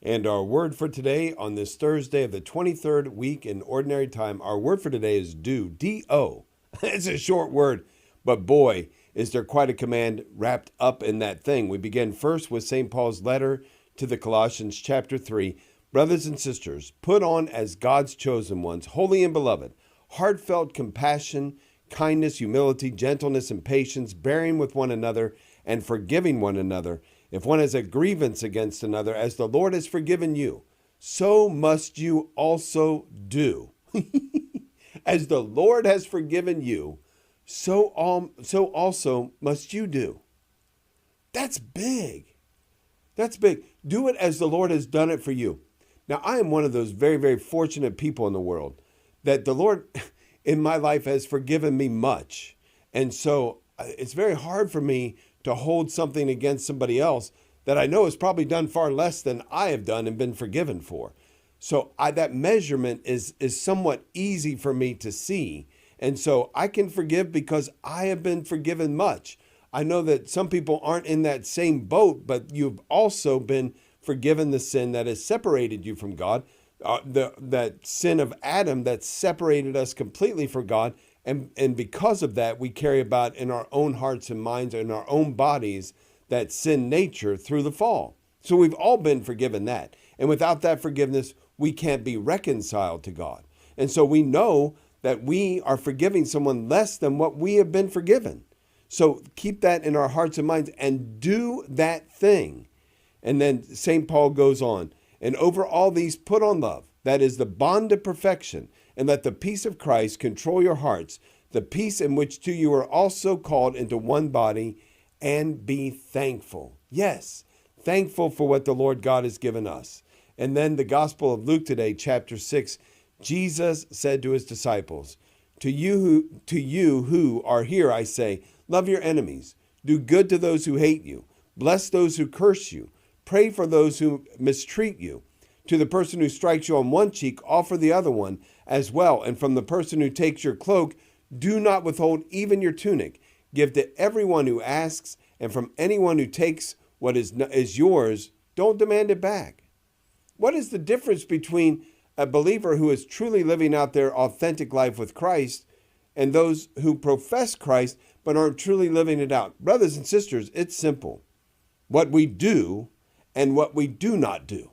And our word for today on this Thursday of the 23rd week in Ordinary Time, our word for today is do, D-O. It's a short word, but boy, is there quite a command wrapped up in that thing. We begin first with St. Paul's letter to the Colossians chapter 3. Brothers and sisters, put on as God's chosen ones, holy and beloved, heartfelt compassion, kindness, humility, gentleness, and patience, bearing with one another and forgiving one another. If one has a grievance against another, as the Lord has forgiven you, so must you also do. As the Lord has forgiven you, so also must you do. That's big. That's big. Do it as the Lord has done it for you. Now, I am one of those very, very fortunate people in the world that the Lord in my life has forgiven me much. And so it's very hard for me to hold something against somebody else that I know has probably done far less than I have done and been forgiven for. So that measurement is somewhat easy for me to see. And so I can forgive because I have been forgiven much. I know that some people aren't in that same boat, but you've also been forgiven the sin that has separated you from God, that sin of Adam that separated us completely from God. And because of that, we carry about in our own hearts and minds, in our own bodies, that sin nature through the fall. So we've all been forgiven that. And without that forgiveness, we can't be reconciled to God. And so we know that we are forgiving someone less than what we have been forgiven. So keep that in our hearts and minds and do that thing. And then St. Paul goes on, and over all these put on love. That is the bond of perfection. And let the peace of Christ control your hearts, the peace in which too you are also called into one body, and be thankful. Yes, thankful for what the Lord God has given us. And then the Gospel of Luke today, chapter 6, Jesus said to his disciples, To you who are here, I say, love your enemies, do good to those who hate you, bless those who curse you, pray for those who mistreat you. To the person who strikes you on one cheek, offer the other one as well. And from the person who takes your cloak, do not withhold even your tunic. Give to everyone who asks, and from anyone who takes what is yours, don't demand it back. What is the difference between a believer who is truly living out their authentic life with Christ and those who profess Christ but aren't truly living it out? Brothers and sisters, it's simple. What we do and what we do not do.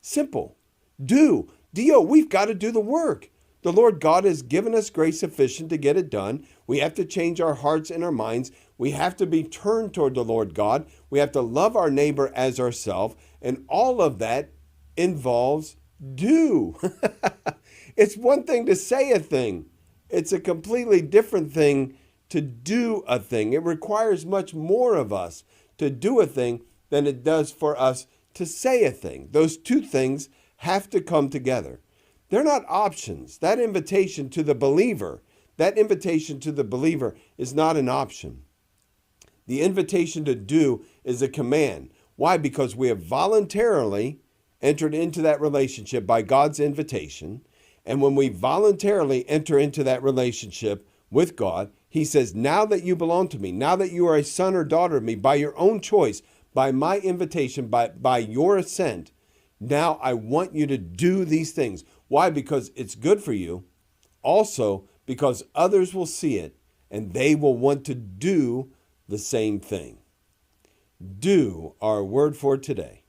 Simple. Do. We've got to do the work. The Lord God has given us grace sufficient to get it done. We have to change our hearts and our minds. We have to be turned toward the Lord God. We have to love our neighbor as ourselves. And all of that involves do. It's one thing to say a thing. It's a completely different thing to do a thing. It requires much more of us to do a thing than it does for us to say a thing. Those two things have to come together. They're not options. That invitation to the believer is not an option. The invitation to do is a command. Why? Because we have voluntarily entered into that relationship by God's invitation. And when we voluntarily enter into that relationship with God, he says, now that you belong to me, now that you are a son or daughter of me, by your own choice, by my invitation, by your assent, now I want you to do these things. Why? Because it's good for you. Also, because others will see it and they will want to do the same thing. Do, our word for today.